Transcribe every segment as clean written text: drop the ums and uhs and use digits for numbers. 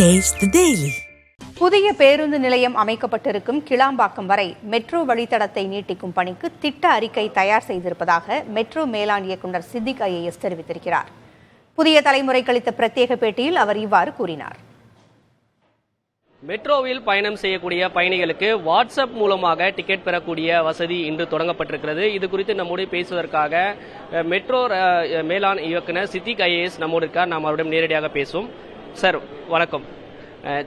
Taste the Daily. புதிய பேருந்து நிலையம் அமைக்கப்பட்டிருக்கும் கிளாம்பாக்கம் வரை மெட்ரோ வழித்தடத்தை நீட்டிக்கும் பணிக்கு திட்ட அறிக்கை தயார் செய்திருப்பதாக மெட்ரோ மேலாண் இயக்குநர் சித்திக் IAS தெரிவித்திருக்கிறார். புதிய தலைமுறைக்கு அளித்த பிரத்யேக பேட்டியில் அவர் இவ்வாறு கூறினார். மெட்ரோவில் பயணம் செய்யக்கூடிய பயணிகளுக்கு வாட்ஸ்அப் மூலமாக டிக்கெட் பெறக்கூடிய வசதி இன்று தொடங்கப்பட்டிருக்கிறது. இது குறித்து நம்மோடு பேசுவதற்காக மெட்ரோ மேலாண் இயக்குநர் சித்திக் IAS நம்மோடு இருக்கார். நாம் அவரிடம் நேரடியாக பேசுவோம். சார் வணக்கம்.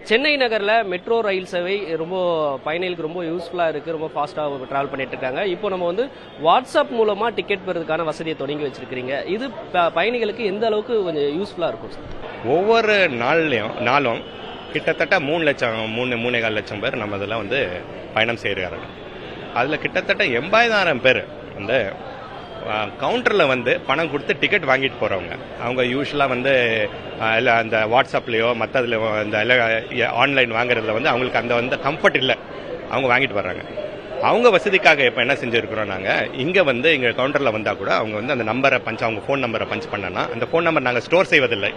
சென்னை நகரில் மெட்ரோ ரயில் சேவை ரொம்ப பயணிகளுக்கு ரொம்ப யூஸ்ஃபுல்லாக இருக்குது, ரொம்ப ஃபாஸ்ட்டாக ட்ராவல் பண்ணிட்டு இருக்காங்க. இப்போ நம்ம வாட்ஸ்அப் மூலமாக டிக்கெட் பெறதுக்கான வசதியை தொடங்கி வச்சிருக்கிறீங்க. இது பயணிகளுக்கு எந்த அளவுக்கு கொஞ்சம் யூஸ்ஃபுல்லாக இருக்கும் சார்? ஒவ்வொரு நாளும் கிட்டத்தட்ட 3,4 லட்சம் பேர் நம்ம இதில் பயணம் செய்கிறார்கள். அதில் கிட்டத்தட்ட 80,000 பேர் கவுண்டரில் பணம் கொடுத்து டிக்கெட் வாங்கிட்டு போகிறவங்க. அவங்க யூஸ்வலாக இல்லை அந்த வாட்ஸ்அப்லேயோ மற்றதில் இந்த ஆன்லைன் வாங்குறதுல அவங்களுக்கு அந்த கம்ஃபர்ட் இல்லை, அவங்க வாங்கிட்டு வர்றாங்க. அவங்க வசதிக்காக இப்போ என்ன செஞ்சுருக்கிறோம், நாங்கள் இங்கே கவுண்டரில் வந்தால் கூட அவங்க அந்த நம்பரை அவங்க ஃபோன் நம்பரை பஞ்ச் பண்ணனா, அந்த ஃபோன் நம்பர் நாங்கள் ஸ்டோர் செய்வதில்லை,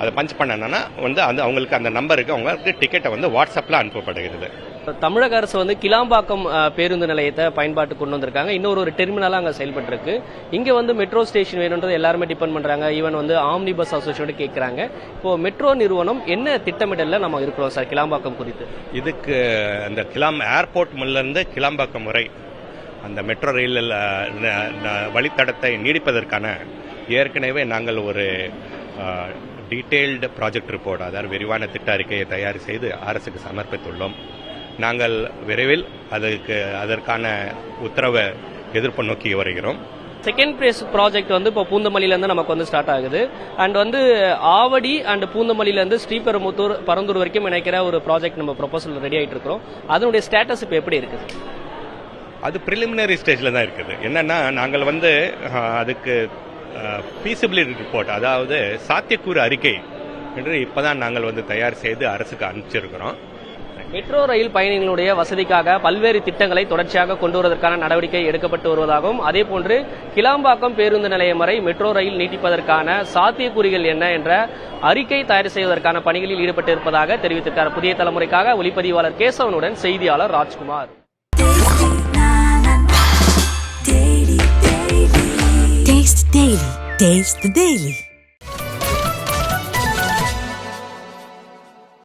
அதை பஞ்ச் பண்ணனா அவங்களுக்கு அந்த நம்பருக்கு அவங்களுக்கு டிக்கெட்டை வாட்ஸ்அப்பில் அனுப்பப்படுகிறது. தமிழக அரசு கிளாம்பாக்கம் பேருந்து நிலையத்தை பயன்பாட்டு கொண்டு வந்திருக்காங்க. இன்னொரு டெர்மினலாக அங்கே செயல்பட்டு இருக்கு. இங்கே மெட்ரோ ஸ்டேஷன் வேணுன்றது எல்லாருமே டிபெண்ட் பண்றாங்க. ஈவன் ஆம்னி பஸ் அசோசியேஷன் கேட்கறாங்க. இப்போ மெட்ரோ நிறுவனம் என்ன திட்டமிடல நம்ம இருக்கிறோம் சார் கிளாம்பாக்கம் குறித்து? இதுக்கு அந்த ஏர்போர்ட் இருந்து கிளாம்பாக்கம் வரை அந்த மெட்ரோ ரயில் வழித்தடத்தை நீடிப்பதற்கான ஏற்கனவே நாங்கள் ஒரு டீட்டெயில்டு ப்ராஜெக்ட் ரிப்போர்ட், அதாவது விரிவான திட்ட அறிக்கையை தயார் செய்து அரசுக்கு சமர்ப்பித்துள்ளோம். நாங்கள் விரைவில் அதற்கான உத்தரவை எதிர்ப்பு நோக்கி வருகிறோம். செகண்ட் பேஸ் ப்ராஜெக்ட் இப்போ பூந்தமல்லியிலேருந்து நமக்கு ஸ்டார்ட் ஆகுது. அண்ட் ஆவடி அண்ட் பூந்தமல்லியிலேருந்து ஸ்ரீபெரும்புத்தூர் பரந்தூர் வரைக்கும் இணைக்கிற ஒரு ப்ராஜெக்ட் நம்ம ப்ரொபோசல் ரெடி ஆகிட்டு இருக்கிறோம். அதனுடைய ஸ்டேட்டஸ் இப்போ எப்படி இருக்குது? அது பிரிலிமினரி ஸ்டேஜில் தான் இருக்குது. என்னன்னா நாங்கள் அதுக்கு ஃபீசிபிலிட்டி ரிப்போர்ட், அதாவது சாத்தியக்கூறு அறிக்கை என்று இப்போதான் நாங்கள் தயார் செய்து அரசுக்கு அனுப்பிச்சிருக்கிறோம். மெட்ரோ ரயில் பயணிகளுடைய வசதிக்காக பல்வேறு திட்டங்களை தொடர்ச்சியாக கொண்டு வருவதற்கான நடவடிக்கை எடுக்கப்பட்டு வருவதாகவும், அதேபோன்று கிளாம்பாக்கம் பேருந்து நிலையம் வரை மெட்ரோ ரயில் நீட்டிப்பதற்கான சாத்தியக்கூறுகள் என்ன என்ற அறிக்கை தயார் செய்வதற்கான பணிகளில் ஈடுபட்டு இருப்பதாக தெரிவித்திருக்கிறார். புதிய தலைமுறைக்காக ஒளிப்பதிவாளர் கேசவனுடன் செய்தியாளர் ராஜ்குமார். Taste the Daily.